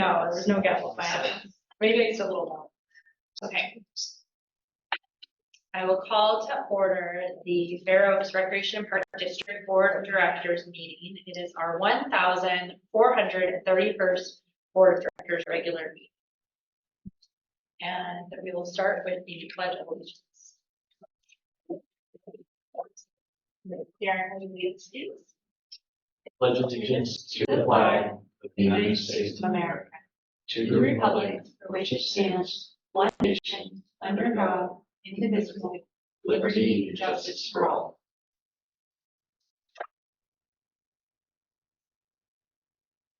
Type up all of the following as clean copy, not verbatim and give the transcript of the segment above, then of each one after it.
No, there's no gavel plan. Maybe it's a little low. Okay. I will call to order the Fair Oaks Recreation and Park District Board of Directors meeting. It is our 1,431st Board of Directors regular meeting. And we will start with the Pledge of Allegiance. Darren, will you lead us, please? Pledge allegiance to the flag of the United States of America, to the republic for which it stands, one nation, under God, indivisible, with liberty and justice for all.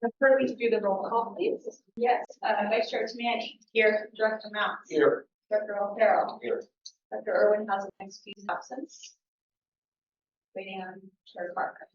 Before we do the roll call, please. Yes, Vice Chair Tamani. Here. Director Mounts. Here. Director O'Farrell. Here. Dr. Irwin has an excused absence. Waiting on Chair Parker.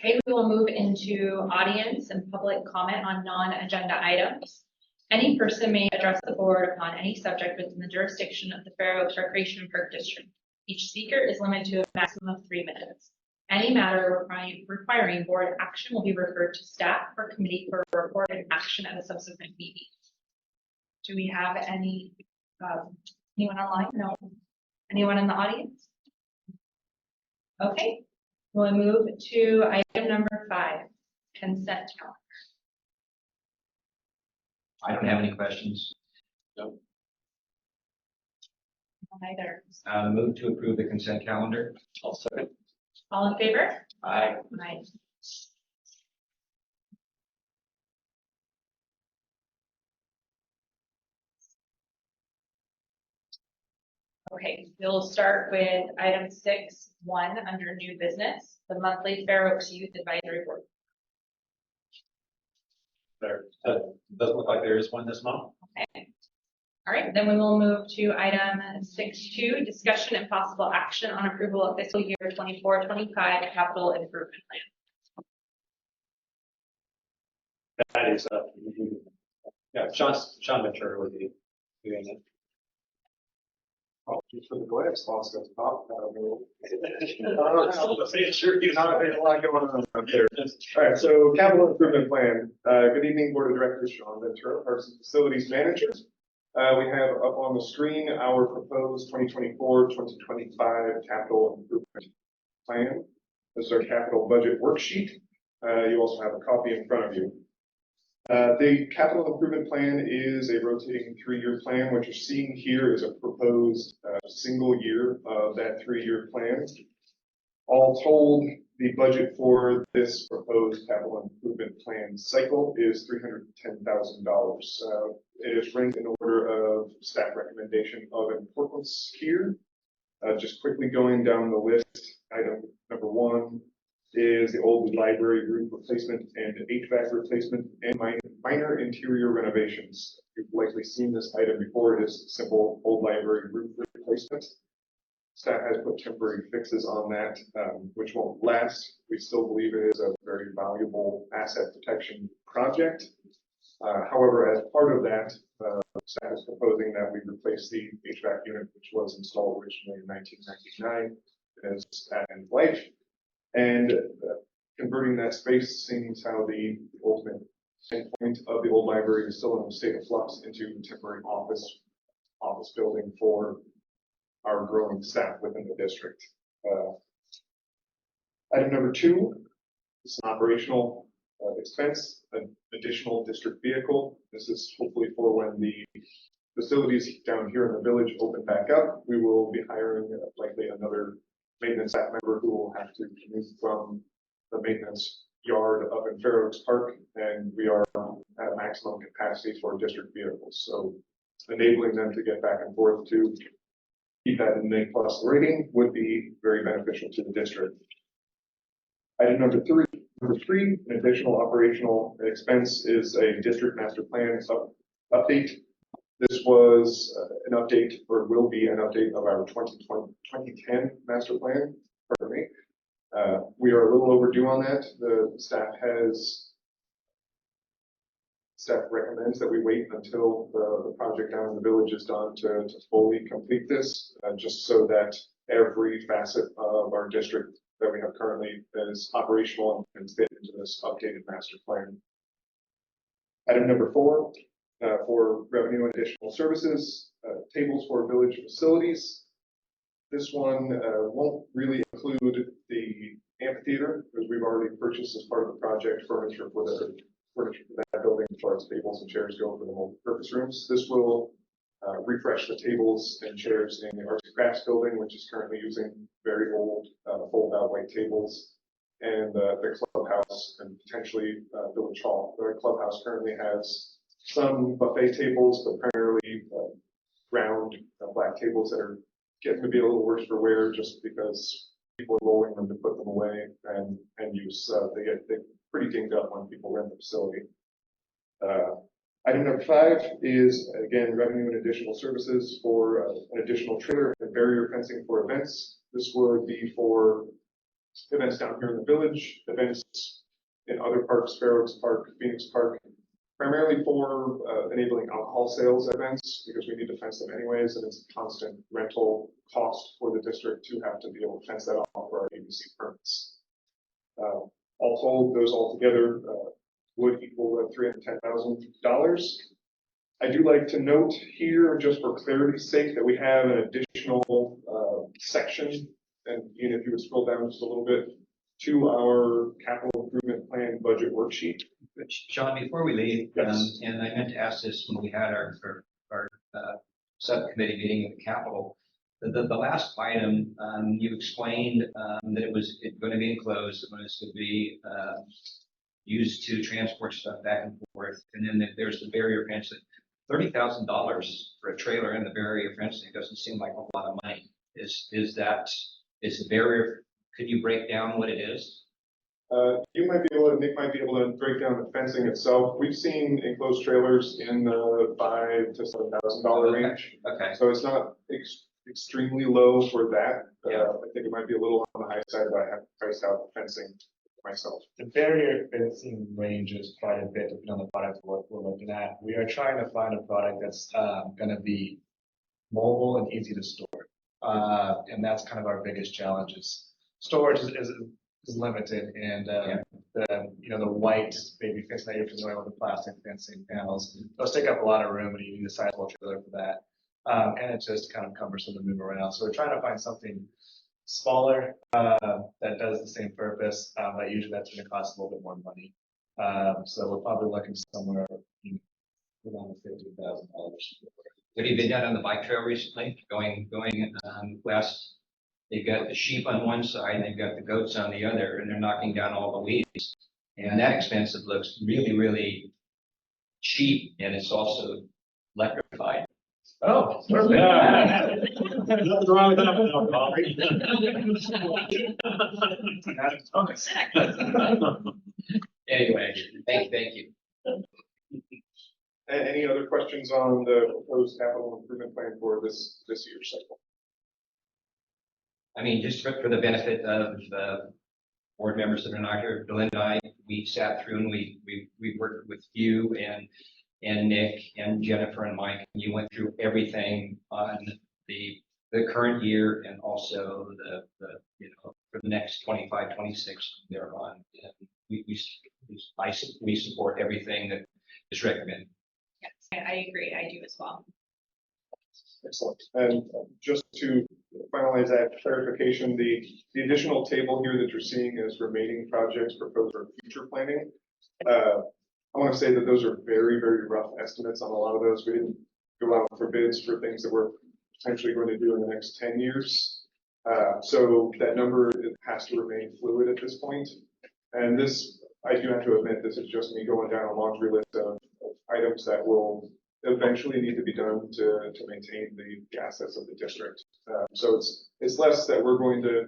Okay, we will move into audience and public comment on non-agenda items. Any person may address the board upon any subject within the jurisdiction of the Fair Oaks Recreation and Park District. Each speaker is limited to a maximum of 3 minutes. Any matter requiring board action will be referred to staff or committee for reported action at a subsequent meeting. Do we have any, anyone online? No. Anyone in the audience? Okay, we'll move to item number 5, consent calendar. I don't have any questions. No. Neither. Move to approve the consent calendar. I'll second. All in favor? Aye. Aye. Okay, we'll start with item 6.1 under new business, the monthly Fair Oaks Youth Advisory Board. There doesn't look like there is one this month. Okay. All right, then we will move to item 6.2, discussion and possible action on approval of fiscal year 24-25 capital improvement plan. That is yeah, Sean Ventura would be doing it. Oh, just for the glance, lost at the top. Sure, you Not a lot going on up there. All right, so capital improvement plan. Good evening, Board of Directors. Sean Ventura, Parks and Facilities Manager. We have up on the screen our proposed 2024-2025 capital improvement plan. This is our capital budget worksheet. You also have a copy in front of you. The capital improvement plan is a rotating 3-year plan. What you're seeing here is a proposed single year of that 3-year plan. All told, the budget for this proposed capital improvement plan cycle is $310,000. It is ranked in order of staff recommendation of importance here. Just quickly going down the list, item number 1 is the old library roof replacement and HVAC replacement and minor interior renovations. You've likely seen this item before. It is simple old library roof replacement. Staff has put temporary fixes on that, which won't last. We still believe it is a very valuable asset protection project. However, as part of that, staff is proposing that we replace the HVAC unit, which was installed originally in 1999. It is at end of life. And converting that space, seeing how the ultimate endpoint of the old library is still in a state of flux into temporary office building for our growing staff within the district. Item number 2 is an operational expense, an additional district vehicle. This is hopefully for when the facilities down here in the village open back up. We will be hiring likely another maintenance staff member who will have to commute from the maintenance yard up in Fair Oaks Park, and we are at maximum capacity for district vehicles. So enabling them to get back and forth to keep that in the A+ rating would be very beneficial to the district. Item number 3, an additional operational expense is a district master plan update. This was an update, or will be an update of our 2010 master plan. Pardon me. We are a little overdue on that. The staff recommends that we wait until the project down in the village is done to fully complete this, just so that every facet of our district that we have currently is operational and fit into this updated master plan. Item number 4, for revenue and additional services, tables for village facilities. This one won't really include the amphitheater, because we've already purchased as part of the project furniture for that building as far as tables and chairs go for the multi-purpose rooms. This will refresh the tables and chairs in the arts and crafts building, which is currently using very old fold-out white tables, and the clubhouse and potentially village hall. The clubhouse currently has some buffet tables, but primarily round black tables that are getting to be a little worse for wear just because people are rolling them to put them away and use. They pretty dinged up when people rent the facility. Item number 5 is, again, revenue and additional services for an additional trailer and barrier fencing for events. This would be for events down here in the village, events in other parks, Fair Oaks Park, Phoenix Park, primarily for enabling alcohol sales events, because we need to fence them anyways, and it's a constant rental cost for the district to have to be able to fence that off for our ABC permits. All told, those all together would equal $310,000. I do like to note here, just for clarity's sake, that we have an additional section, and Ian, if you would scroll down just a little bit, to our capital improvement plan budget worksheet. Sean, before we leave, Yes. and I meant to ask this when we had our subcommittee meeting with the Capitol. The last item, you explained that it was going to be enclosed, it was to be used to transport stuff back and forth, and then there's the barrier fencing. $30,000 for a trailer and the barrier fencing doesn't seem like a lot of money. Is the barrier? Could you break down what it is? You might be able to, Nick might be able to break down the fencing itself. We've seen enclosed trailers in the $5,000 to $7,000 range. Okay. So it's not extremely low for that. Yeah. I think it might be a little on the high side, but I have priced out the fencing myself. The barrier fencing ranges quite a bit depending on the product we're looking at. We are trying to find a product that's going to be mobile and easy to store. And that's kind of our biggest challenge is storage is limited, and the white baby fencing that you're familiar with, the plastic fencing panels, those take up a lot of room, and you need a sizable trailer for that. And it's just kind of cumbersome to move around. So we're trying to find something smaller that does the same purpose, but usually that's going to cost a little bit more money. So we're probably looking somewhere around $50,000. Have you been down on the bike trail recently? Going west? They've got the sheep on one side and they've got the goats on the other, and they're knocking down all the weeds. And that expensive looks really, really cheap, and it's also electrified. Oh, perfect. Nothing wrong with that. Anyway, thank you. Any other questions on the proposed capital improvement plan for this year's cycle? I mean, just for the benefit of the board members that are not here, Bill and I, we sat through and we worked with you and Nick and Jennifer and Mike, and you went through everything on the current year and also the for the next 25, 26 thereon. And we support everything that is recommended. Yes, I agree. I do as well. Excellent. And just to finalize that clarification, the additional table here that you're seeing is remaining projects proposed for future planning. I want to say that those are very, very rough estimates on a lot of those. We didn't go out for bids for things that we're potentially going to do in the next 10 years. So that number has to remain fluid at this point. And this, I do have to admit, this is just me going down a laundry list of items that will eventually need to be done to maintain the assets of the district. So it's less that we're going to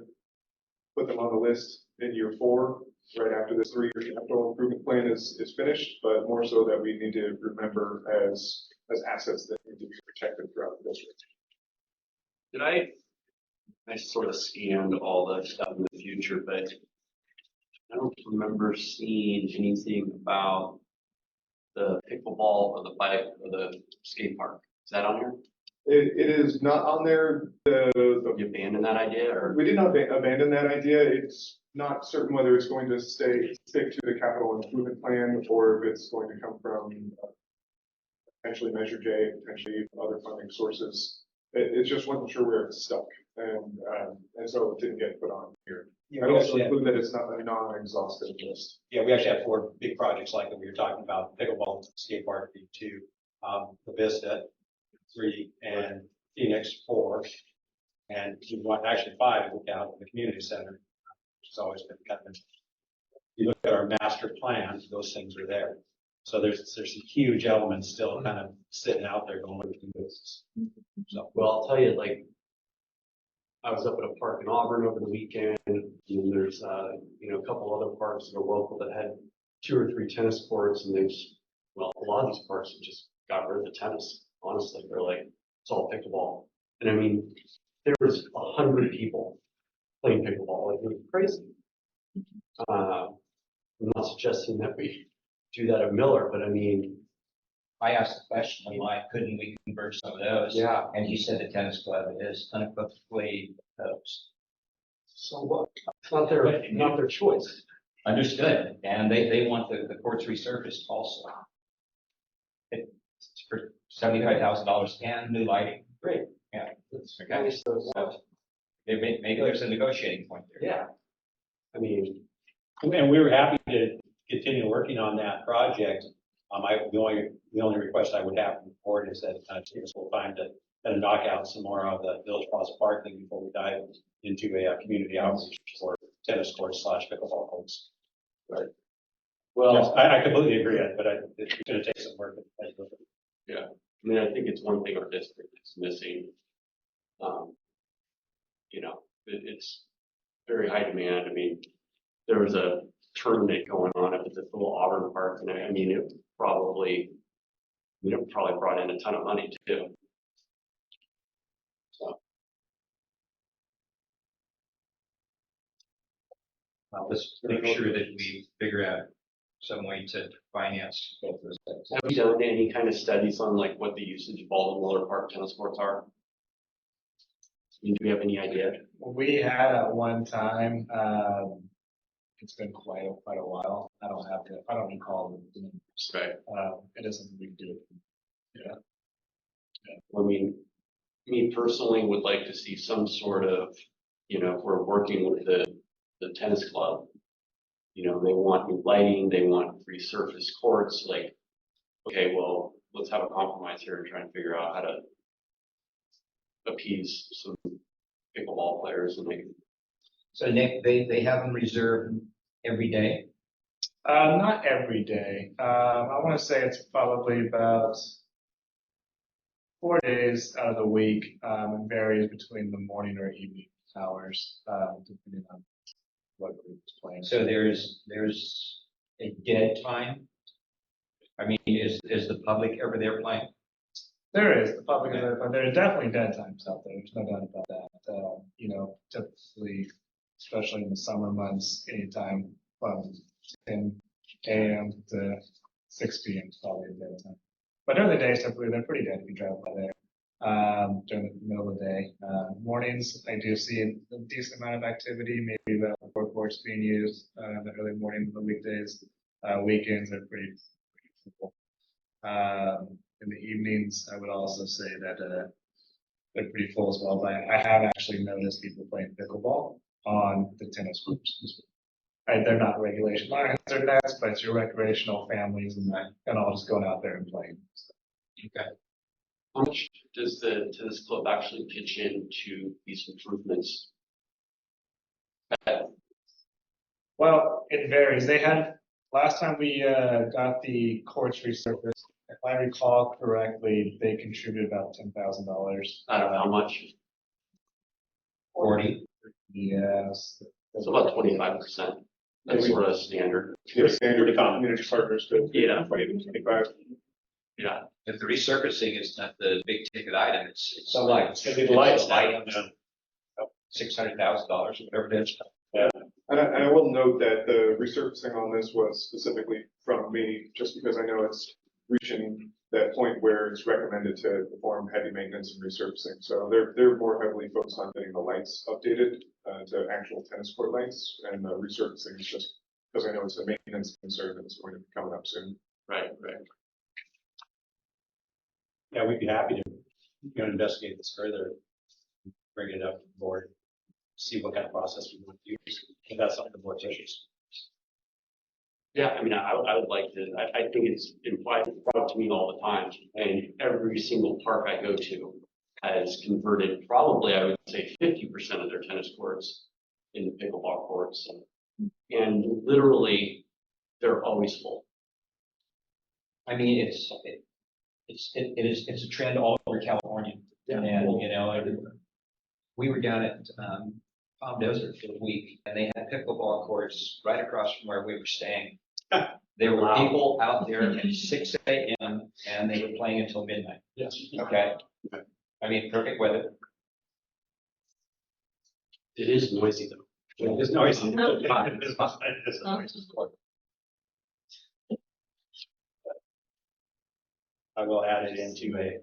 put them on the list in year 4, right after this 3-year capital improvement plan is finished, but more so that we need to remember as assets that need to be protected throughout the district. Did I sort of scanned all the stuff in the future, but I don't remember seeing anything about the pickleball or the bike or the skate park. Is that on here? It is not on there. You abandoned that idea, or? We did not abandon that idea. It's not certain whether it's going to stick to the capital improvement plan or if it's going to come from potentially Measure J, potentially other funding sources. It just wasn't sure where it's stuck, and so it didn't get put on here. Yeah, I'd we also actually have, include that it's not a non-exhaustive list. yeah, we actually have 4 big projects like that we were talking about, pickleball, skate park, 2, the Vista, 3, and Phoenix, 4. And we want actually 5 to look out in the community center, which has always been kind of, you look at our master plan, those things are there. So there's some huge elements still kind of sitting out there going with this. So, Well, I'll tell you, like, I was up at a park in Auburn over the weekend, and there's, a couple other parks that are local that had 2 or 3 tennis courts, and well, a lot of these parks have just got rid of the tennis, honestly. They're like, it's all pickleball. And I mean, there was 100 people playing pickleball, like, it was crazy. I'm not suggesting that we do that at Miller, but I mean, I asked the question, why couldn't we convert some of those? yeah, And he said the tennis club is unequivocally opposed. so what? It's not their choice. Understood, and they want the courts resurfaced also. It's for $75,000 and new lighting. Great. Yeah. Okay, Okay. so, Maybe there's a negotiating point there. yeah. I mean, and we were happy to continue working on that project. The only request I would have from the board is that take us a little time to kind of knock out some more of the Village Plaza Park thing before we dive into a community outreach for tennis courts / pickleball courts. Yes, well, I completely agree, but it's going to take some work. I mean, I think it's one thing our district is missing. It's very high demand. I mean, there was a tournament going on at this little Auburn Park, and I mean, it probably brought in a ton of money too. So, Let's make sure that we figure out some way to finance both those things. have you done any kind of studies on like what the usage of all the Miller Park tennis courts are? I mean, do we have any idea? We had at one time, it's been quite a while. I don't recall the numbers. Right. It is something we can do. I mean, me personally would like to see some sort of, if we're working with the tennis club, they want new lighting, they want resurfaced courts, like, okay, well, let's have a compromise here and try and figure out how to appease some pickleball players and make. So Nick, they have them reserved every day. Not every day. I want to say it's probably about 4 days out of the week. It varies between the morning or evening hours, depending on what group is playing. So there's a dead time. I mean, is the public ever there playing? There is, the public is there, but there are definitely dead times out there. There's no doubt about that. Typically, especially in the summer months, anytime from 10 a.m. to 6 p.m. is probably a dead time. But during the day, typically they're pretty dead if you drive by there. During the middle of the day, mornings, I do see a decent amount of activity. Maybe about 4 courts being used in the early morning of the weekdays. Weekends are pretty simple. In the evenings, I would also say that they're pretty full as well. But I have actually noticed people playing pickleball on the tennis courts. They're not regulation lines or nets, but it's your recreational families and all just going out there and playing. Okay. How much does the tennis club actually pitch into these improvements? Well, it varies. Last time we got the courts resurfaced, if I recall correctly, they contributed about $10,000. Out of how much? 40. Yes. So about 25%. That's sort of standard. Standard community partners to. Yeah. 25. Yeah. If the resurfacing is not the big ticket item, it's So like it's gonna be the lights. $600,000, whatever it is. And I will note that the resurfacing on this was specifically from me, just because I know it's reaching that point where it's recommended to perform heavy maintenance and resurfacing. So they're more heavily focused on getting the lights updated to actual tennis court lights, and resurfacing is just because I know it's a maintenance concern that's going to be coming up soon. Right. Yeah, we'd be happy to investigate this further, bring it up to the board, see what kind of process we want to use. If that's something the board wishes. Yeah, I mean, I would like to, I think it's implied brought to me all the time, and every single park I go to has converted probably, I would say 50% of their tennis courts into pickleball courts. And literally, they're always full. I mean, it's a trend all over California. And, you know, we were down at Palm Desert for the week, and they had pickleball courts right across from where we were staying. There were people out there at 6 a.m. and they were playing until midnight. Yes. Okay. I mean, perfect weather. It is noisy though. It's noisy. I will add it into a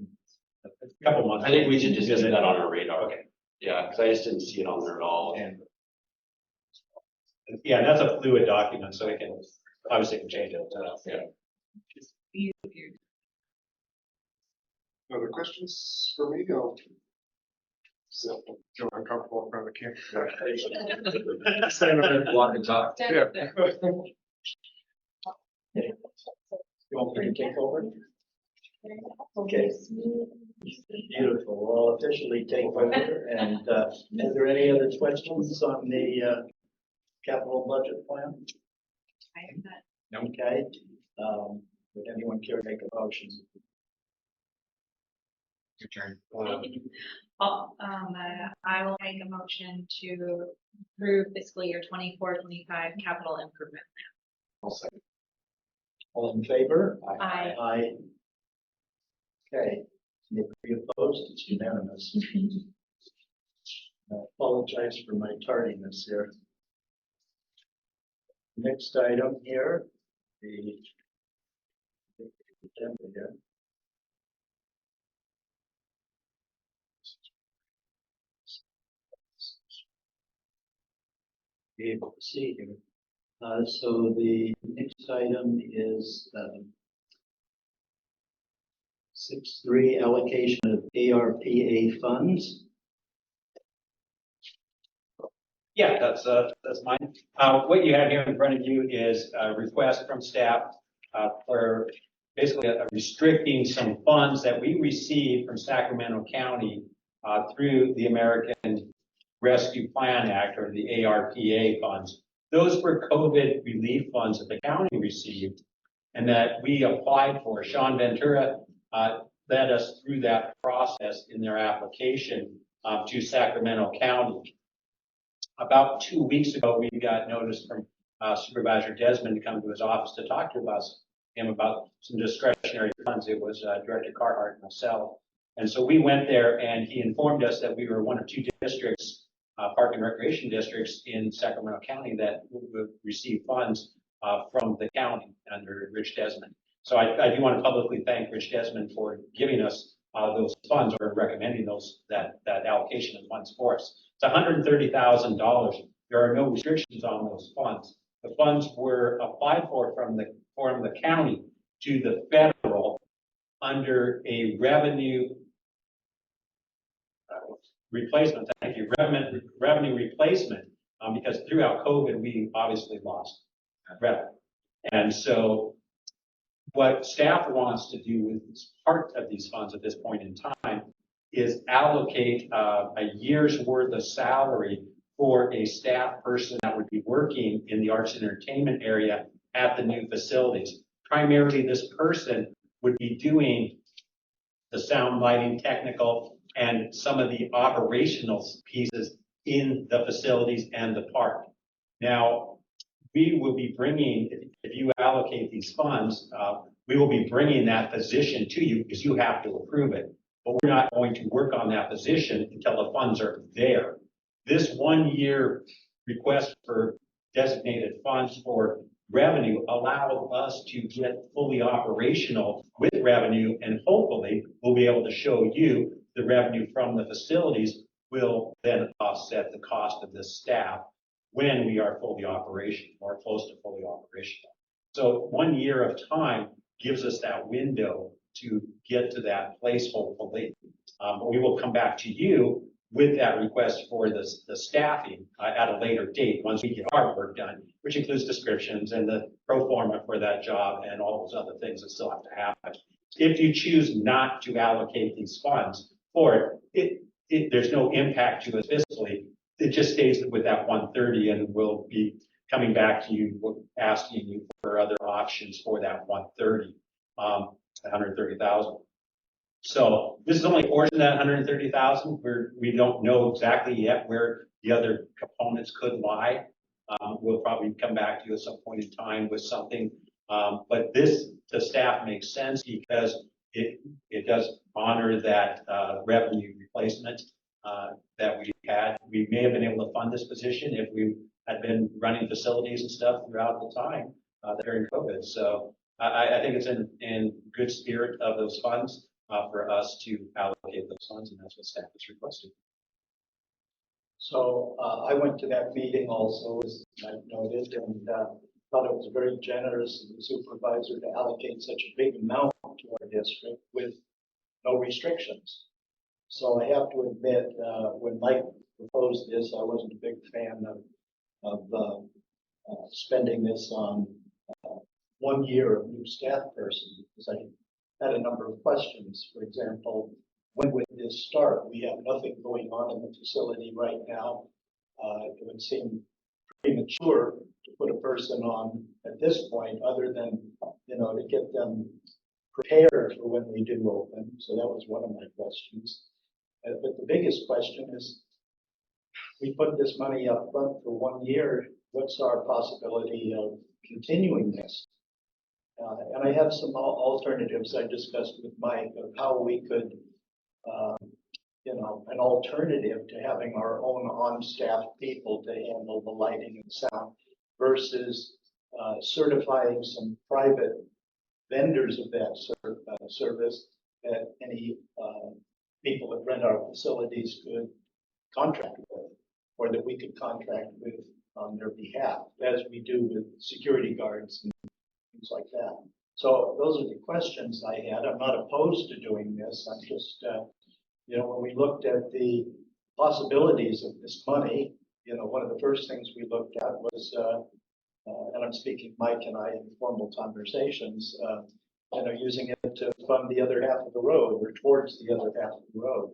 couple months. I think we should just get that on our radar. Okay. Yeah, because I just didn't see it on there at all. And yeah, and that's a fluid document, so it can, obviously can change it. Yeah. Other questions for me? I'll feel uncomfortable in front of the camera. Stand up and walk and talk. Yeah. You want me to take over? Okay. Beautiful. I'll officially take over. And is there any other questions on the capital budget plan? I have that. Okay. Would anyone care to make a motion? Your turn. I will make a motion to approve fiscal year 24-25 capital improvement. All in favor? Aye. Aye. Okay. Anybody opposed? It's unanimous. I apologize for my tardiness here. Next item here, the agenda here. Be able to see here. So the next item is 6.3 allocation of ARPA funds. Yeah, that's mine. What you have here in front of you is a request from staff for basically restricting some funds that we received from Sacramento County through the American Rescue Plan Act, or the ARPA funds. Those were COVID relief funds that the county received and that we applied for. Sean Ventura led us through that process in their application to Sacramento County. About 2 weeks ago, we got notice from Supervisor Desmond to come to his office to talk to him about some discretionary funds. It was Director Carhart and myself. And so we went there, and he informed us that we were one of two districts, park and recreation districts in Sacramento County, that would receive funds from the county under Rich Desmond. So I do want to publicly thank Rich Desmond for giving us those funds, or recommending that allocation of funds for us. It's $130,000. There are no restrictions on those funds. The funds were applied for from the county to the federal under a revenue replacement. Thank you. Revenue replacement, because throughout COVID, we obviously lost revenue. And so what staff wants to do with part of these funds at this point in time is allocate a year's worth of salary for a staff person that would be working in the arts and entertainment area at the new facilities. Primarily, this person would be doing the sound, lighting, technical, and some of the operational pieces in the facilities and the park. Now, we will be bringing, if you allocate these funds, we will be bringing that position to you because you have to approve it. But we're not going to work on that position until the funds are there. This 1 year request for designated funds for revenue allows us to get fully operational with revenue, and hopefully we'll be able to show you the revenue from the facilities will then offset the cost of this staff when we are fully operational or close to fully operational. So 1 year of time gives us that window to get to that place, hopefully. We will come back to you with that request for the staffing at a later date, once we get our work done, which includes descriptions and the pro forma for that job and all those other things that still have to happen. If you choose not to allocate these funds for it, there's no impact to us fiscally. It just stays with that 130, and we'll be coming back to you, asking you for other options for that 130, 130,000. So this is only a portion of that 130,000. We don't know exactly yet where the other components could lie. We'll probably come back to you at some point in time with something. But the staff makes sense because it does honor that revenue replacement that we had. We may have been able to fund this position if we had been running facilities and stuff throughout the time during COVID. So I think it's in good spirit of those funds for us to allocate those funds, and that's what staff is requesting. So I went to that meeting also, as I noted, and thought it was very generous of the supervisor to allocate such a big amount to our district with no restrictions. So I have to admit, when Mike proposed this, I wasn't a big fan of spending this on 1 year of new staff person, because I had a number of questions. For example, when would this start? We have nothing going on in the facility right now. It would seem premature to put a person on at this point, other than, to get them prepared for when we do open. So that was one of my questions. But the biggest question is, we put this money up front for 1 year. What's our possibility of continuing this? And I have some alternatives I discussed with Mike of how we could, an alternative to having our own on-staff people to handle the lighting and sound versus certifying some private vendors of that service that any people that rent our facilities could contract with, or that we could contract with on their behalf, as we do with security guards and things like that. So those are the questions I had. I'm not opposed to doing this. I'm just, when we looked at the possibilities of this money, one of the first things we looked at was, and I'm speaking Mike and I in formal conversations, using it to fund the other half of the road or towards the other half of the road.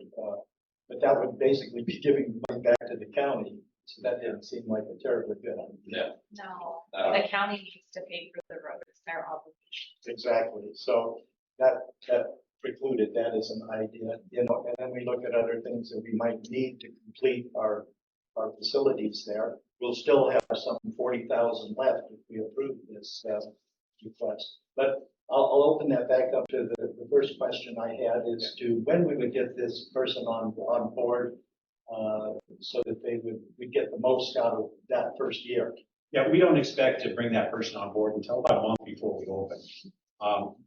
But that would basically be giving the money back to the county. So that didn't seem like a terribly good idea. No, the county needs to pay for the road. It's their obligation. Exactly. So that precluded that as an idea, and then we look at other things that we might need to complete our facilities there. We'll still have some 40,000 left if we approve this request. But I'll open that back up to the first question I had is to when we would get this person on board, so that we'd get the most out of that first year. Yeah, we don't expect to bring that person on board until about a month before we open.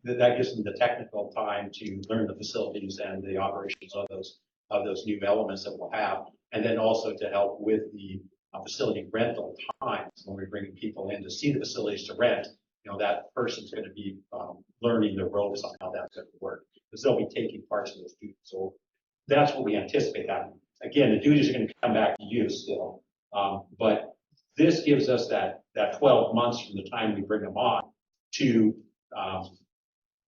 That gives them the technical time to learn the facilities and the operations of those new elements that we'll have, and then also to help with the facility rental times when we're bringing people in to see the facilities to rent. That person's going to be learning the ropes on how that's going to work, because they'll be taking parts of those duties. So that's what we anticipate happening. Again, the duties are going to come back to you still, but this gives us that 12 months from the time we bring them on to,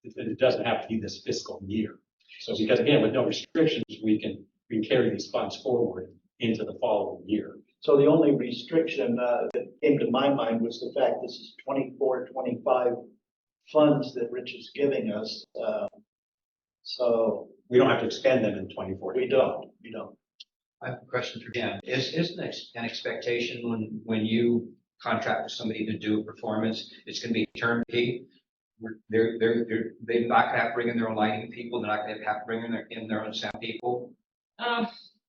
it doesn't have to be this fiscal year. So because again, with no restrictions, we can carry these funds forward into the following year. So the only restriction that came to my mind was the fact this is 24, 25 funds that Rich is giving us. So we don't have to expend them in 24. We don't. I have a question for Dan. Isn't an expectation when you contract with somebody to do a performance, it's going to be turnkey? They're not going to have to bring in their own lighting people. They're not going to have to bring in their own sound people.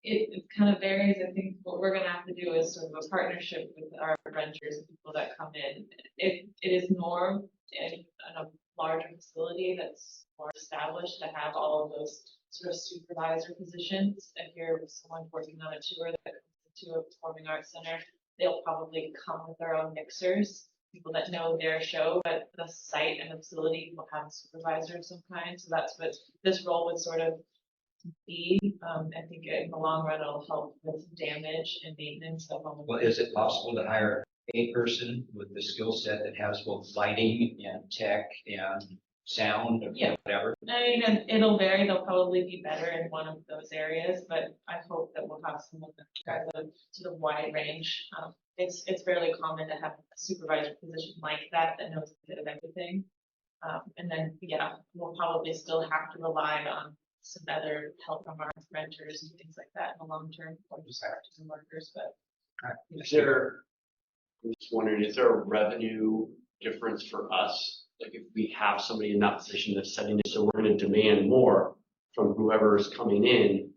It kind of varies. I think what we're gonna have to do is sort of a partnership with our renters and people that come in. It is norm in a larger facility that's more established to have all of those sort of supervisor positions. And here with someone working on a tour that comes into a performing arts center, they'll probably come with their own mixers, people that know their show, but the site and the facility will have a supervisor of some kind. So that's what this role would sort of be. I think in the long run, it'll help with damage and maintenance of home. Well, is it possible to hire a person with the skill set that has both lighting and tech and sound or Yeah. whatever? I mean, and it'll vary. They'll probably be better in one of those areas, but I hope that we'll have someone that has a sort of wide range. It's fairly common to have a supervisor position like that that knows a bit of everything. And then, yeah, we'll probably still have to rely on some other help from our renters and things like that in the long term, or just part-time workers, but. Is there, I'm just wondering, is there a revenue difference for us? Like if we have somebody in that position that's setting it, so we're gonna demand more from whoever is coming in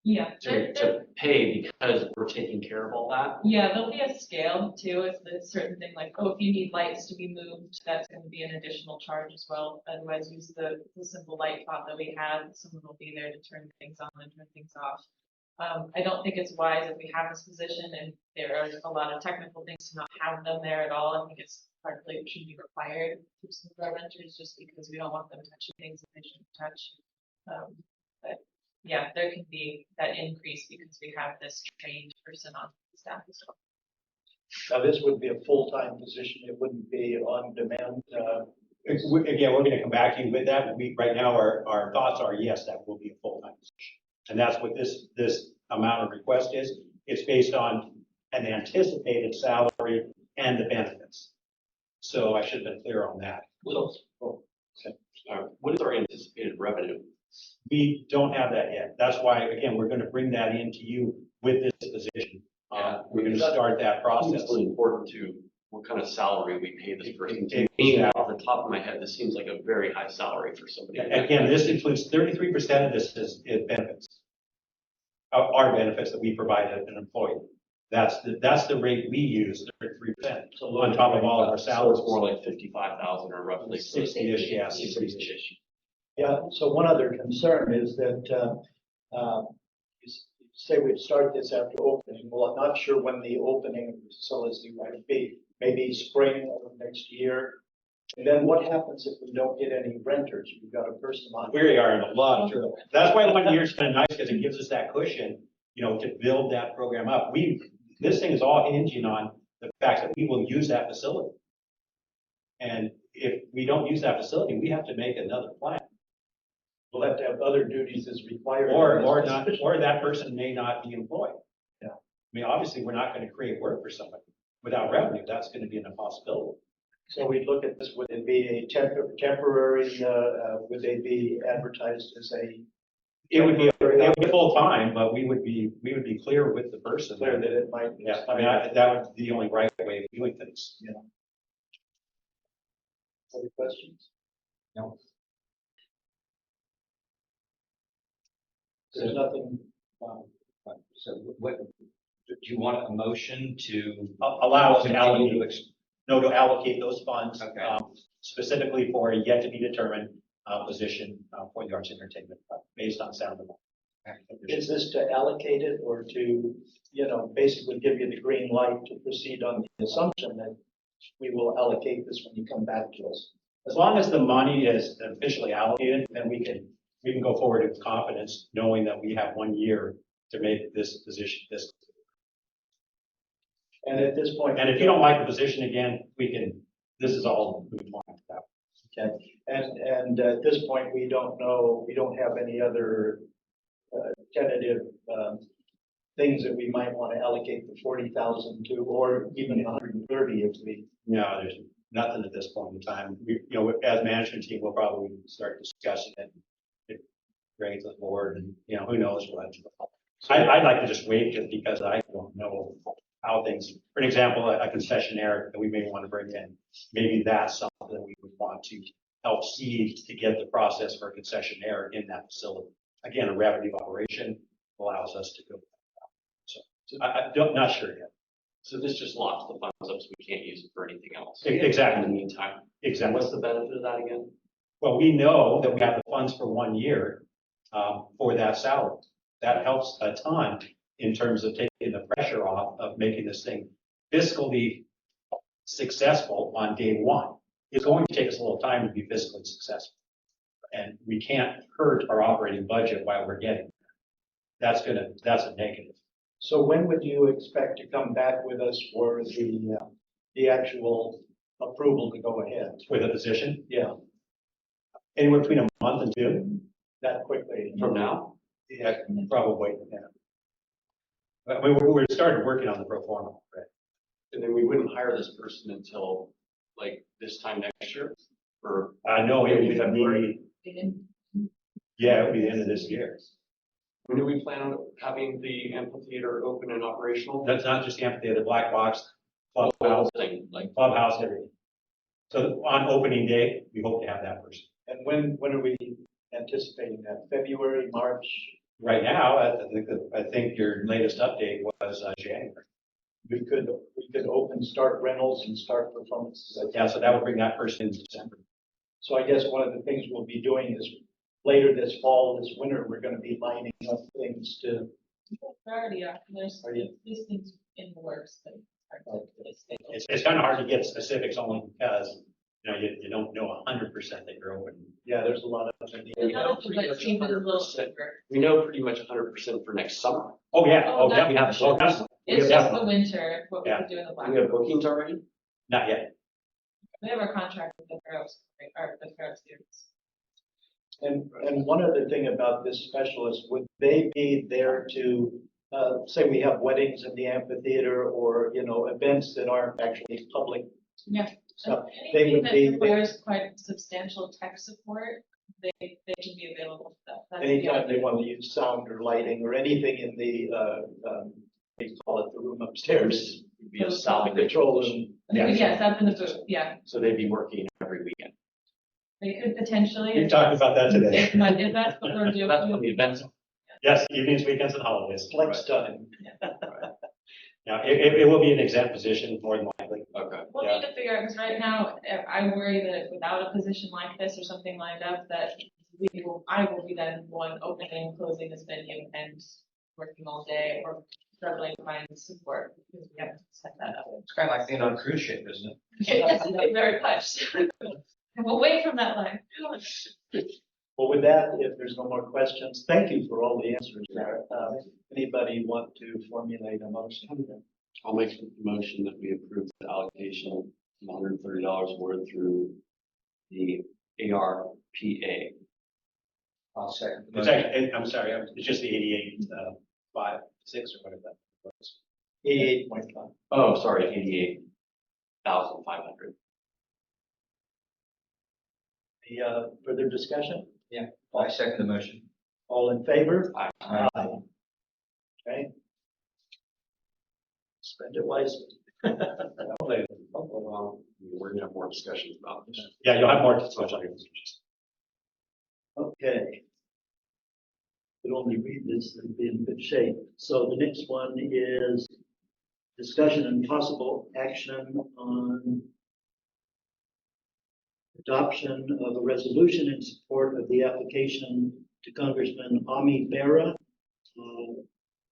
Yeah. to pay because we're taking care of all that? Yeah, there'll be a scale too, if there's certain thing like, oh, if you need lights to be moved, that's gonna be an additional charge as well. Otherwise, use the simple light fob that we have, someone will be there to turn things on and turn things off. I don't think it's wise if we have this position and there are a lot of technical things to not have them there at all. I think it's partly it should be required to some of our renters just because we don't want them touching things that they shouldn't touch. But yeah, there can be that increase because we have this trained person on staff as well. Now, this would be a full-time position. It wouldn't be on demand. Again, we're gonna come back to you with that. Right now, our thoughts are, yes, that will be a full-time position. And that's what this amount of request is. It's based on an anticipated salary and the benefits. So I should have been clear on that. What is our anticipated revenue? We don't have that yet. That's why, again, we're gonna bring that into you with this position. We're gonna start that process. It's really important to what kind of salary we pay this person. To me, Exactly. off the top of my head, this seems like a very high salary for somebody. Again, this includes 33% of this is benefits. Our benefits that we provide an employee. That's the rate we use, 33%, on top of all of our So salaries. it's more like 55,000 or roughly 60-ish, yeah, 60-ish. Yeah, so one other concern is that, say we start this after opening, well, I'm not sure when the opening of the facility might be, maybe spring of next year. And then what happens if we don't get any renters? We've got a person on. We are in a lot of trouble. That's why 1 year is kind of nice, because it gives us that cushion, to build that program up. This thing is all hinging on the fact that we will use that facility. And if we don't use that facility, we have to make another plan. We'll have to have other duties as required. Or not, or that person may not be employed. Yeah. I mean, obviously, we're not going to create work for somebody without revenue. That's going to be an impossibility. So we look at this, would it be a temporary, would they be advertised as a? It would be full time, but we would be clear with the person. Clear that it might. Yeah, I mean, that would be the only right way of doing things. Any questions? No. There's nothing, So what, do you want a motion to? Allow us to continue allocate, to allocate those funds. Okay. Specifically for a yet to be determined, position, for the arts and entertainment, based on sound and light. is this to allocate it or to, basically give you the green light to proceed on the assumption that we will allocate this when you come back to us? As long as the money is officially allocated, then we can go forward with confidence, knowing that we have 1 year to make this position this. And at this point. And if you don't like the position again, this is all we want. Okay, and at this point, we don't know, we don't have any other tentative things that we might want to allocate the 40,000 to, or even 130 if we. No, there's nothing at this point in time. We, as management team, we'll probably start discussing it. Bring it to the board, and who knows what. I'd like to just wait, just because I don't know how things. For an example, a concessionaire that we may want to bring in, maybe that's something that we would want to help seed to get the process for a concessionaire in that facility. Again, a revenue operation, allows us to go. So not sure yet. So this just locks the funds up so we can't use it for anything else. Exactly. In the meantime. And Exactly. what's the benefit of that again? Well, we know that we have the funds for 1 year for that salary. That helps a ton in terms of taking the pressure off of making this thing fiscally successful on day one. It's going to take us a little time to be fiscally successful. And we can't hurt our operating budget while we're getting there. That's a negative. So when would you expect to come back with us for the actual approval to go ahead? With a position, Yeah, anywhere between a month and two. that quickly. From now? Yeah, probably, yeah. But we started working on the pro forma, right? And then we wouldn't hire this person until like this time next year? Or I know it would February. be, yeah, it would be the end of this year. when do we plan on having the amphitheater open and operational? That's not just the amphitheater, black box, The clubhouse, whole thing, like, clubhouse, everything. So on opening day, we hope to have that person. And when are we anticipating that? February, March? Right now, I think your latest update was January. We could start rentals and start performances. Yeah, so that would bring that person in December. So I guess one of the things we'll be doing is later this fall, this winter, we're gonna be lining up things to. Already, yeah, there's, Are you- these things in the works, but. It's kind of hard to get specifics only because, you don't know 100% that you're open. Yeah, there's a lot of. we know pretty much 100%. We know pretty much 100% for next summer. Oh, yeah, Oh, oh, yeah, We have, oh, definitely. It's Yeah. just the winter, what we Yeah. could do in the black. we have bookings already? Not yet. We have our contract with the Faroes, or the Faroe students. And one other thing about this specialist, would they be there to, say we have weddings in the amphitheater or, events that aren't actually public Yeah. stuff? They Anything would that be, requires quite substantial tech support, they can be available for that. That's the anytime they idea. want to use sound or lighting or anything in the, they call it the room upstairs. It'd be a salary Control room. Yeah. Yes, up in the booth, yeah. So they'd be working every weekend. They could potentially. We talked about that today. If that's what we're doing. That's when the events. Yes, evenings, weekends, and holidays. Flex time. Now, it will be an exempt position more than likely. Okay. We'll need to figure out, because right now, I worry that without a position like this or something lined up, that I will be then one opening, closing this venue and working all day or struggling to find support because we haven't set that up. It's kind of like being on a cruise ship, isn't it? Yes, very much. And we'll wait from that line. Well, with that, if there's no more questions, thank you for all the answers there. Anybody want to formulate a motion? I'll make a motion that we approve the allocation of $130 worth through the ARPA. I'll second. the It's motion. actually, I'm sorry, it's just the 88, 5, 6 or whatever that was. 88.5. Oh, sorry, 88,500. Any further discussion? I second the motion. All in favor? Aye. Aye. Okay. Spend it wisely. Well, we're gonna have more discussions about this. Yeah, you'll have more discussion on your positions. Okay. Could only read this and be in good shape. So the next one is discussion and possible action on adoption of a resolution in support of the application to Congressman Ami Bera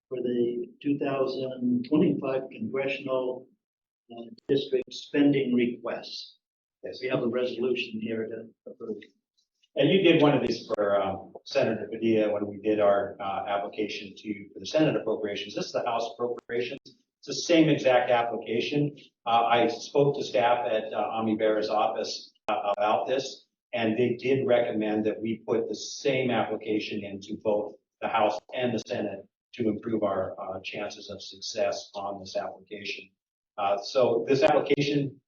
for the 2025 congressional district spending requests. Yes. We have a resolution here to approve. And you did one of these for Senator Padilla when we did our application for the Senate appropriations. This is the House appropriations. It's the same exact application. I spoke to staff at Ami Bera's office about this, and they did recommend that we put the same application into both the House and the Senate to improve our chances of success on this application. So this application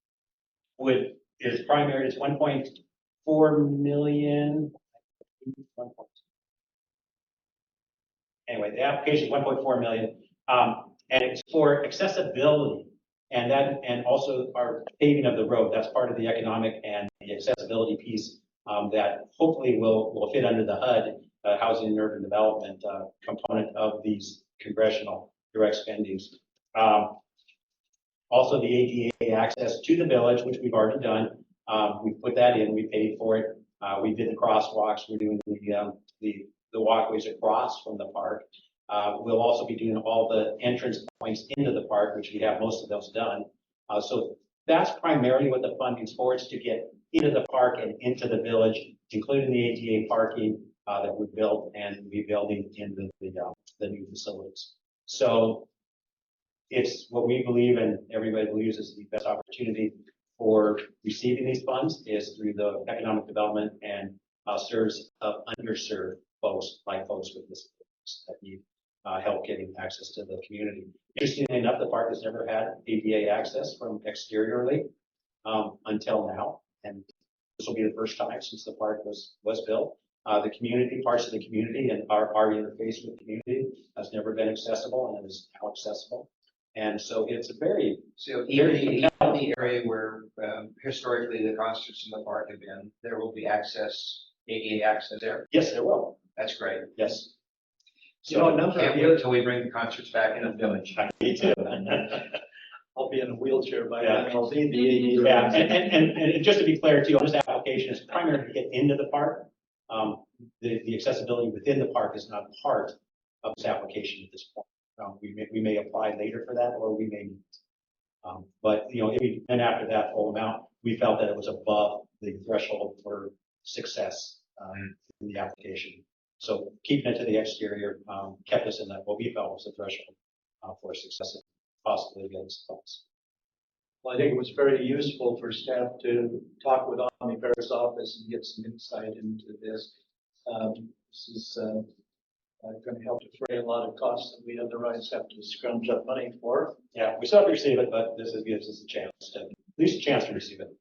is primary, it's 1.4 million. Anyway, the application is 1.4 million, and it's for accessibility. And also our paving of the road, that's part of the economic and the accessibility piece that hopefully will fit under the HUD, Housing and Urban Development, component of these congressional direct spendings. Also, the ADA access to the village, which we've already done. We put that in, we paid for it. We did the crosswalks, we're doing the walkways across from the park. We'll also be doing all the entrance points into the park, which we have most of those done. So that's primarily what the funding's for, is to get into the park and into the village, including the ADA parking that we built and rebuilding in the new facilities. So it's what we believe, and everybody believes, is the best opportunity for receiving these funds is through the economic development and serves of underserved folks, like folks with disabilities that need help getting access to the community. Interestingly enough, the park has never had ADA access from exteriorly until now, and this will be the first time since the park was built. The community, parts of the community, and our interface with the community has never been accessible and is now accessible. And so it's a very, So even the area where historically the concerts in the park have been, there will be access, ADA access there. yes, there will. That's great. Yes. You know, a number Can't of wait years, until we bring the concerts back in the village. Me too. I'll be in a wheelchair by Yeah. then, I'll need the ADA. Yeah, and just to be clear too, on this application is primarily to get into the park. The accessibility within the park is not part of this application at this point. We may apply later for that, or we may not. But, you know, and after that full amount, we felt that it was above the threshold for success in the application. So keeping it to the exterior kept us in that, what we felt was the threshold for success and possibly against funds. Well, I think it was very useful for staff to talk with Omniver's office and get some insight into this. This is going to help defray a lot of costs that we otherwise have to scrounge up money for. Yeah, we still have to receive it, but this gives us a chance to, at least a chance to receive it.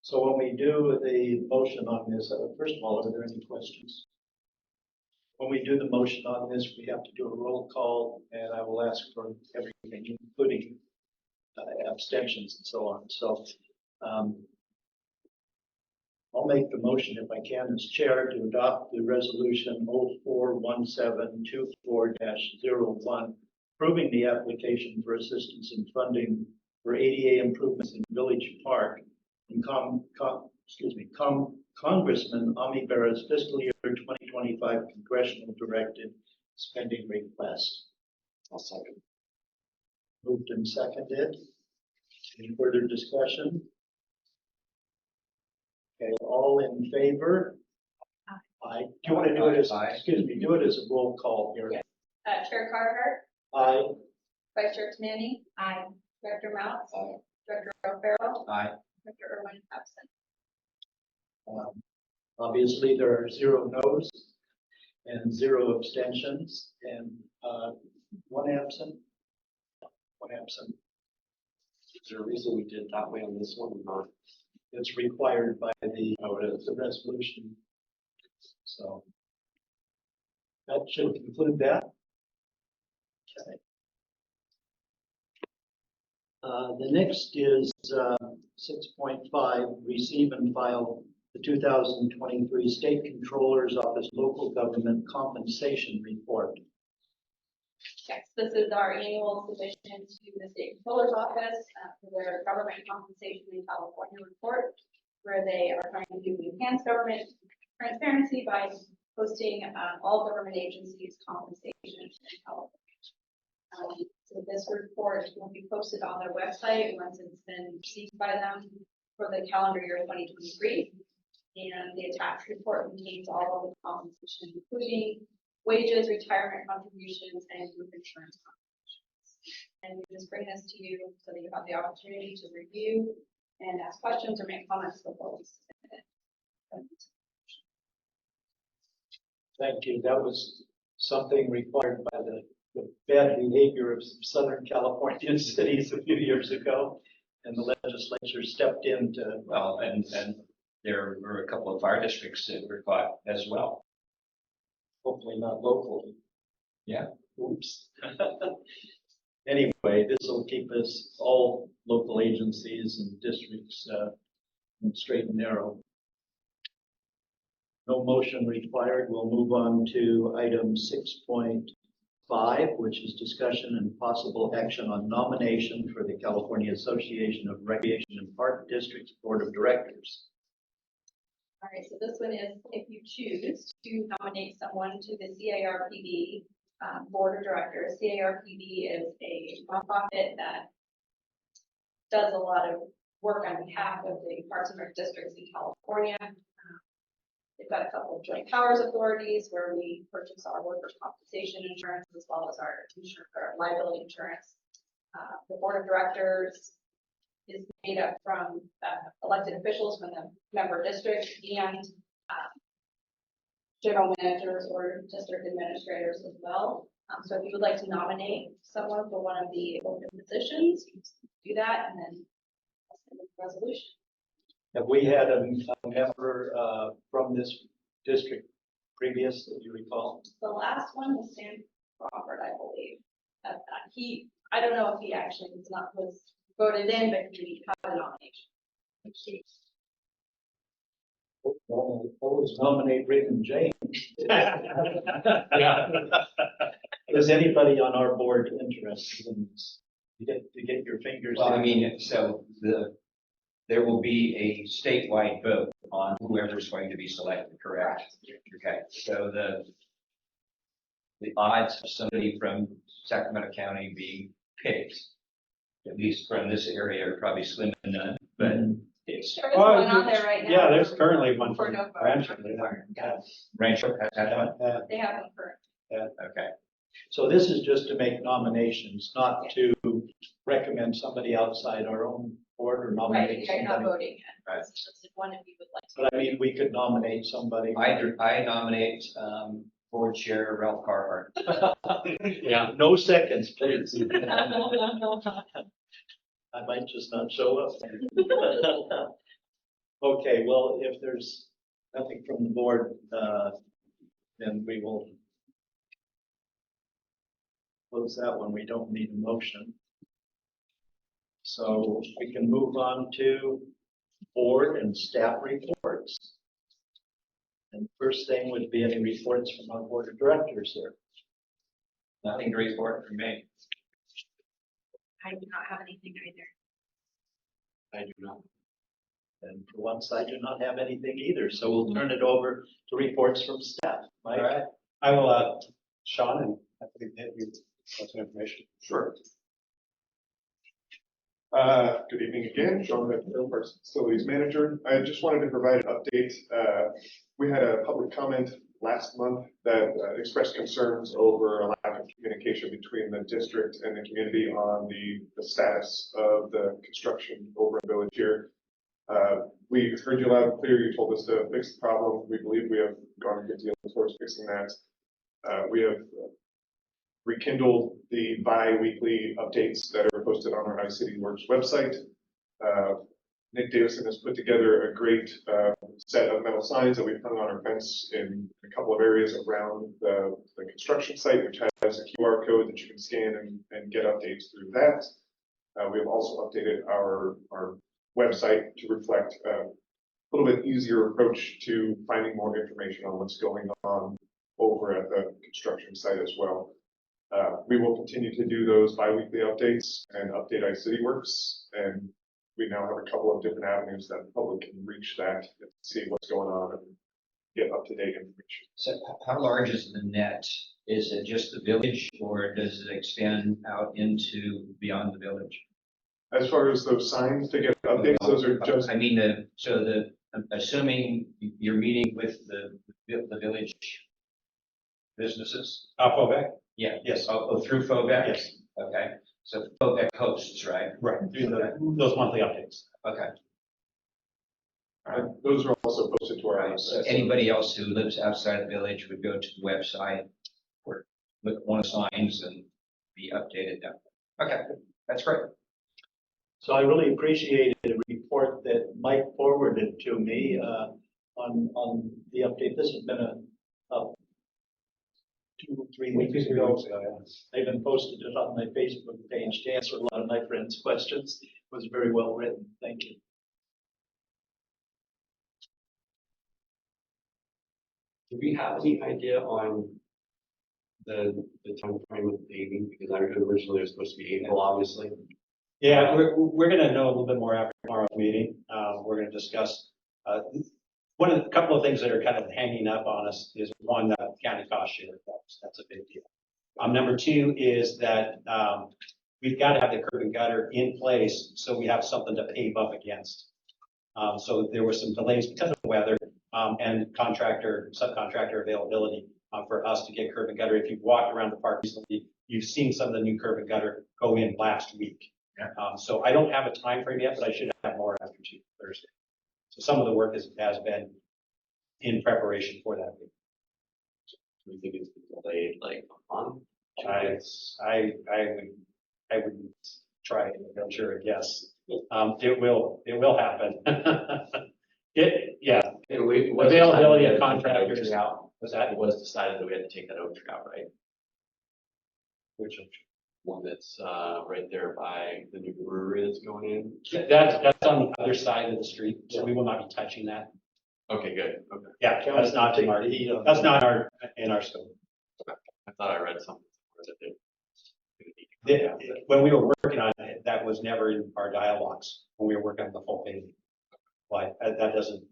So when we do the motion on this, first of all, are there any questions? When we do the motion on this, we have to do a roll call, and I will ask for everything, including abstentions and so on. So I'll make the motion if I can as chair to adopt the resolution 041724-01, approving the application for assistance in funding for ADA improvements in Village Park and Congressman Ami Bera's fiscal year 2025 congressional directed spending request. I'll second. Moved and seconded. Any further discussion? Okay, all in favor? Aye. Do you want to do it as, Aye. excuse me, do it as a roll call here? Yes. Chair Carter, Aye. Vice Chair Tamani. Aye. Director Mouse. Aye. Director O'Farrell. Aye. Director Irwin absent. Obviously, there are 0 no's and 0 abstentions and one absent. One absent. Is there a reason we did it that way on this one or not? It's required by the resolution. So that should conclude that. Okay. The next is 6.5, receive and file the 2023 State Controller's Office Local Government Compensation Report. Yes, this is our annual submission to the State Controller's Office for their government compensation in California report, where they are trying to enhance government transparency by posting all government agencies' compensation in California. So this report will be posted on their website once it's been received by them for the calendar year 2023. And the attached report contains all of the compensation, including wages, retirement contributions, and group insurance contributions. And we just bring this to you so that you have the opportunity to review and ask questions or make comments before we submit it. Thank you. That was something required by the bad behavior of some Southern Californian cities a few years ago. And the legislature stepped in to, Well, and there were a couple of fire districts that were caught as well. hopefully not locally. Yeah. Oops. Anyway, this will keep us all local agencies and districts straight and narrow. No motion required. We'll move on to item 6.5, which is discussion and possible action on nomination for the California Association of Recreation and Park Districts Board of Directors. All right, so this one is if you choose to nominate someone to the CARPD Board of Directors. CARPD is a nonprofit that does a lot of work on behalf of the Parks and Rec districts in California. They've got a couple of joint powers authorities where we purchase our workers' compensation insurance as well as our liability insurance. The Board of Directors is made up from elected officials from the member districts and general managers or district administrators as well. So if you would like to nominate someone for one of the open positions, you just do that and then I'll send a resolution. Have we had a member from this district previous that you recall? The last one was Sam Crawford, I believe. I don't know if he actually was voted in, but he had a nomination. Always nominate Rick and James. Is anybody on our board interested in this? To get your fingers Well, I in? mean, so there will be a statewide vote on whoever's going to be selected, correct? Okay, so the odds of somebody from Sacramento County being picked, at least from this area, are probably slim to none, but it's There is one on there right now. Yeah, there's currently one For for Nova. Rancho. Rancho has had one. They have one for. Okay, So this is just to make nominations, not to recommend somebody outside our own board or Right, nominate you're not somebody. voting yet. It's just if one of you would like to. But I mean, we could nominate somebody. I nominate Board Chair Ralph Carhart. Yeah. No seconds, please. I might just not show up. Okay, well, if there's nothing from the board, then we will close that one. We don't need a motion. So we can move on to board and staff reports. And first thing would be any reports from our board of directors here. Nothing to report from me. I do not have anything either. I do not. And for once, I do not have anything either, so we'll turn it over to reports from staff. Mike? All right. I will, Sean, and I think that you want some information. Sure. Good evening again, Sean Redfield, our facilities manager. I just wanted to provide an update. We had a public comment last month that expressed concerns over a lack of communication between the district and the community on the status of the construction over in Village here. We heard you loud and clear. You told us to fix the problem. We believe we have gone a good deal towards fixing that. We have rekindled the bi-weekly updates that are posted on our iCityWorks website. Nick Davison has put together a great set of metal signs that we've hung on our fence in a couple of areas around the construction site, which has a QR code that you can scan and get updates through that. We have also updated our website to reflect a little bit easier approach to finding more information on what's going on over at the construction site as well. We will continue to do those bi-weekly updates and update iCityWorks, and we now have a couple of different avenues that the public can reach that and see what's going on and get up-to-date information. So how large is the net? Is it just the village or does it extend out into beyond the village? As far as those signs to get updates, those are just, I mean, assuming you're meeting with the village businesses? Alphabet? Yeah. Yes. Oh, through FOVEC? Yes. Okay, so FOVEC hosts, right? Right, through those monthly updates. Okay. those are also posted to our Right, website. so anybody else who lives outside the village would go to the website or look at one of the signs and be updated that way. Okay, that's great. So I really appreciated the report that Mike forwarded to me on the update. This has been a 2 or 3 weeks ago. I even posted it on my Facebook page to answer a lot of my friends' questions. It was very well written. Thank you. Do we have any idea on the timeframe of paving? Because I originally it was supposed to be April, obviously. Yeah, we're gonna know a little bit more after tomorrow's meeting. We're gonna discuss, one of the couple of things that are kind of hanging up on us is one, county cost share. That's a big deal. Number two is that, we've got to have the curb and gutter in place so we have something to pave up against. So there were some delays because of weather, and subcontractor availability, for us to get curb and gutter. If you've walked around the park recently, you've seen some of the new curb and gutter go in last week. So I don't have a time frame yet, but I should have more after Thursday. So some of the work has been in preparation for that. Do we think it's been delayed like a month? I would try and venture a guess. It will happen. Availability of contractors out. Was that? It was decided that we had to take that oak tree out, right? Which One that's right there by the new brewery that's going in. that's on the other side of the street, so we will not be touching that. Okay, good. Okay. Yeah, that's not in our, that's not in our scope. I thought I read something that When we were working on it, that was never in our dialogues when we were working on the full paving. Like that doesn't,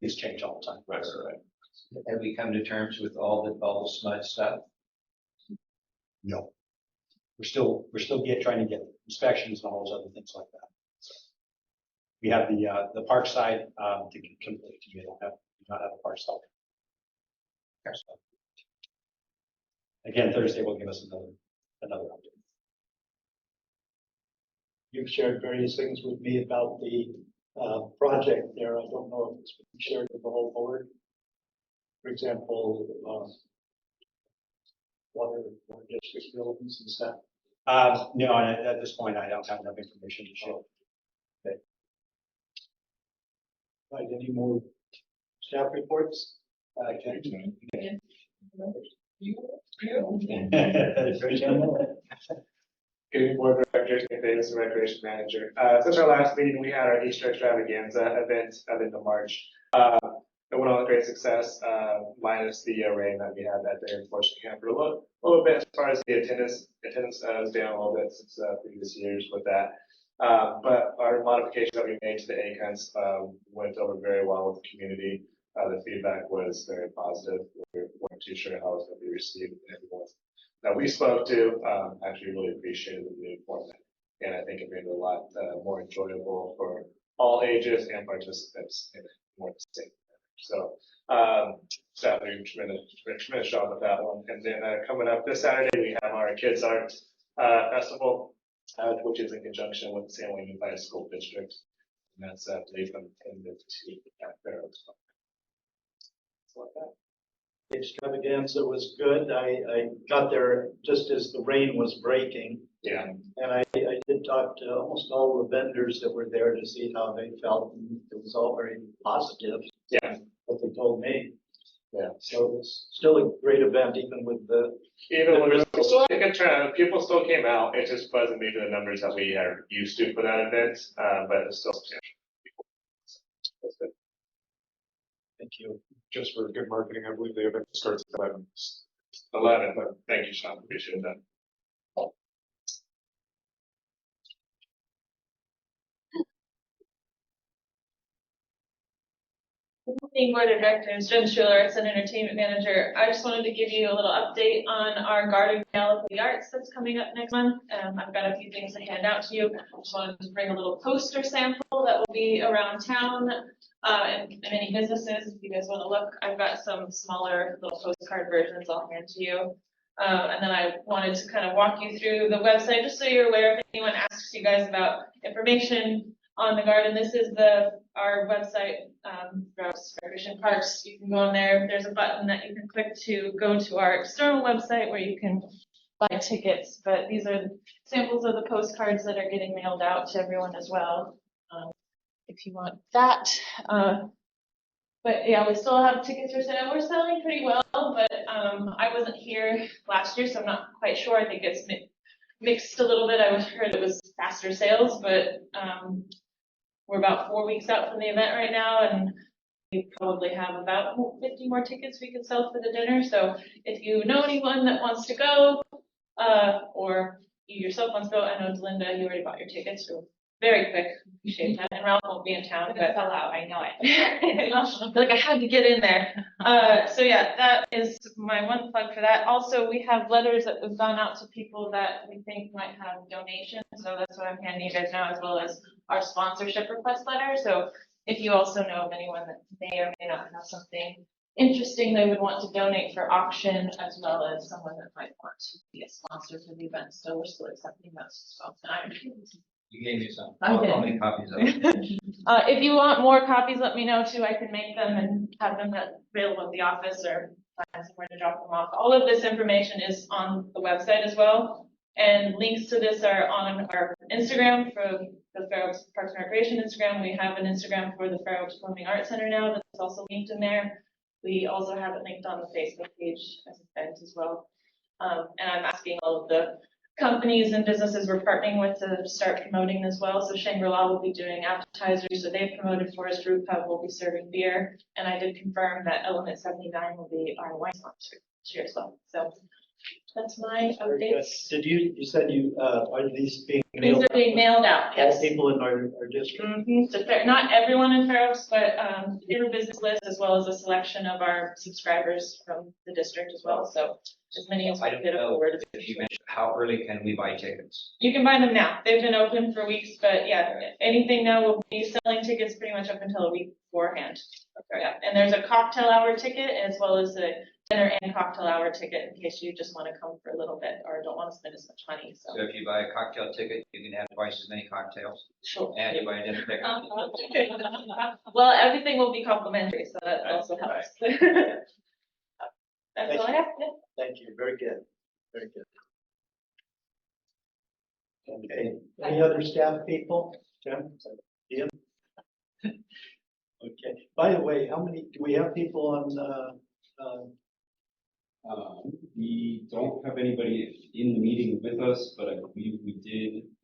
things change all the time. Right. Have we come to terms with all the smud stuff? No. We're still trying to get inspections and all those other things like that. So we have the park side to complete. We do not have a park side. So, again, Thursday will give us another update. You've shared various things with me about the project there. I don't know if it's been shared with the whole board. For example, water district buildings and stuff. No, and at this point, I don't have enough information to share. Right, any more staff reports? Good evening, board directors, Nick Davis, the recreation manager. Since our last meeting, we had our Easter extravaganza event at the end of March. It went on with great success, minus the rain that we had that day. Unfortunately, hampered a little bit as far as the attendance. Attendance was down a little bit since previous years with that. But our modifications that we made to the ACONs went over very well with the community. The feedback was very positive. We weren't too sure how it was going to be received. Everyone that we spoke to actually really appreciated the new format. And I think it made it a lot more enjoyable for all ages and participants in a more safe manner. So staff did a tremendous job with that one. And then coming up this Saturday, we have our Kids Art Festival, which is in conjunction with the San Juan Unified School District. And that's I believe from 10 to 2 at Fair Oaks. Like that. The extravaganza was good. I got there just as the rain was breaking. Yeah. And I did talk to almost all the vendors that were there to see how they felt. And it was all very positive. Yeah. What they told me. Yeah. So it was still a great event, even with the. Even when it was still a good turnout, people still came out. It just wasn't maybe the numbers that we are used to for that event, but it was still substantial. That's good. Thank you. Just for good marketing, I believe the event starts at 11. 11, but thank you, Sean. Appreciate that. Good morning, Board of Directors. Jen Schuler, Arts and Entertainment Manager. I just wanted to give you a little update on our Garden Gala of the Arts that's coming up next month. I've got a few things to hand out to you. I just wanted to bring a little poster sample that will be around town and many businesses. If you guys want to look, I've got some smaller little postcard versions I'll hand to you. And then I wanted to kind of walk you through the website just so you're aware if anyone asks you guys about information on the garden. This is our website, Grouse Recreation Parks. You can go on there. There's a button that you can click to go to our external website where you can buy tickets. But these are samples of the postcards that are getting mailed out to everyone as well. If you want that. But yeah, we still have tickets for sale. We're selling pretty well, but I wasn't here last year, so I'm not quite sure. I think it's mixed a little bit. I heard it was faster sales, but we're about 4 weeks out from the event right now, and we probably have about 50 more tickets we could sell for the dinner. So if you know anyone that wants to go, or you yourself wants to go, I know Delinda, you already bought your tickets, so very quick, appreciate that. And Ralph won't be in town, I'm gonna but sell out, I know it. like I had to get in there. So yeah, that is my one plug for that. Also, we have letters that have gone out to people that we think might have donations. So that's what I'm handing you guys now, as well as our sponsorship request letter. So if you also know of anyone that may or may not have something interesting they would want to donate for auction, as well as someone that might want to be a sponsor for the event. So we're still accepting those as well. You gave me some. I did. How many copies of it? If you want more copies, let me know too. I can make them and have them available at the office or find somewhere to drop them off. All of this information is on the website as well. And links to this are on our Instagram for the Fair Oaks Parks and Recreation Instagram. We have an Instagram for the Fair Oaks Performing Arts Center now that's also linked in there. We also have it linked on the Facebook page as an event as well. And I'm asking all of the companies and businesses we're partnering with to start promoting as well. So Shangri-La will be doing appetizers, so they've promoted Forest Brew Pub will be serving beer. And I did confirm that Element 79 will be our wine sponsor this year as well. So that's my updates. Did you said are these being These mailed? are being mailed out, yes. All people in our district? So not everyone in Fair Oaks, but your business list, as well as a selection of our subscribers from the district as well. So as many as we I don't could know afford. if you mentioned, how early can we buy tickets? You can buy them now. They've been open for weeks, but yeah, anything now will be selling tickets pretty much up until a week beforehand. Okay. Yeah, and there's a cocktail hour ticket as well as a dinner and cocktail hour ticket in case you just want to come for a little bit or don't want to spend as much money. So So if you buy a cocktail ticket, you can have twice as many cocktails. sure. And you buy a dinner ticket. Well, everything will be complimentary, so that also helps. That's all I have. Yeah. Thank you, very good, very good. Okay, any other staff people? Jim? Ian? Okay, by the way, how many, do we have people on, We don't have anybody in the meeting with us, but I believe we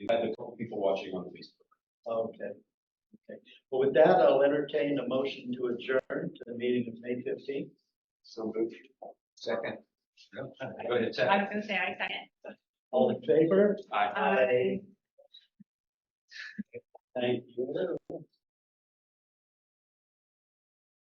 had a couple people watching on Facebook. okay, okay. Well, with that, I'll entertain a motion to adjourn to the meeting of May 15th. So moved. Second. Go ahead, I second. was gonna say, I second. All in favor? Aye. Thank you.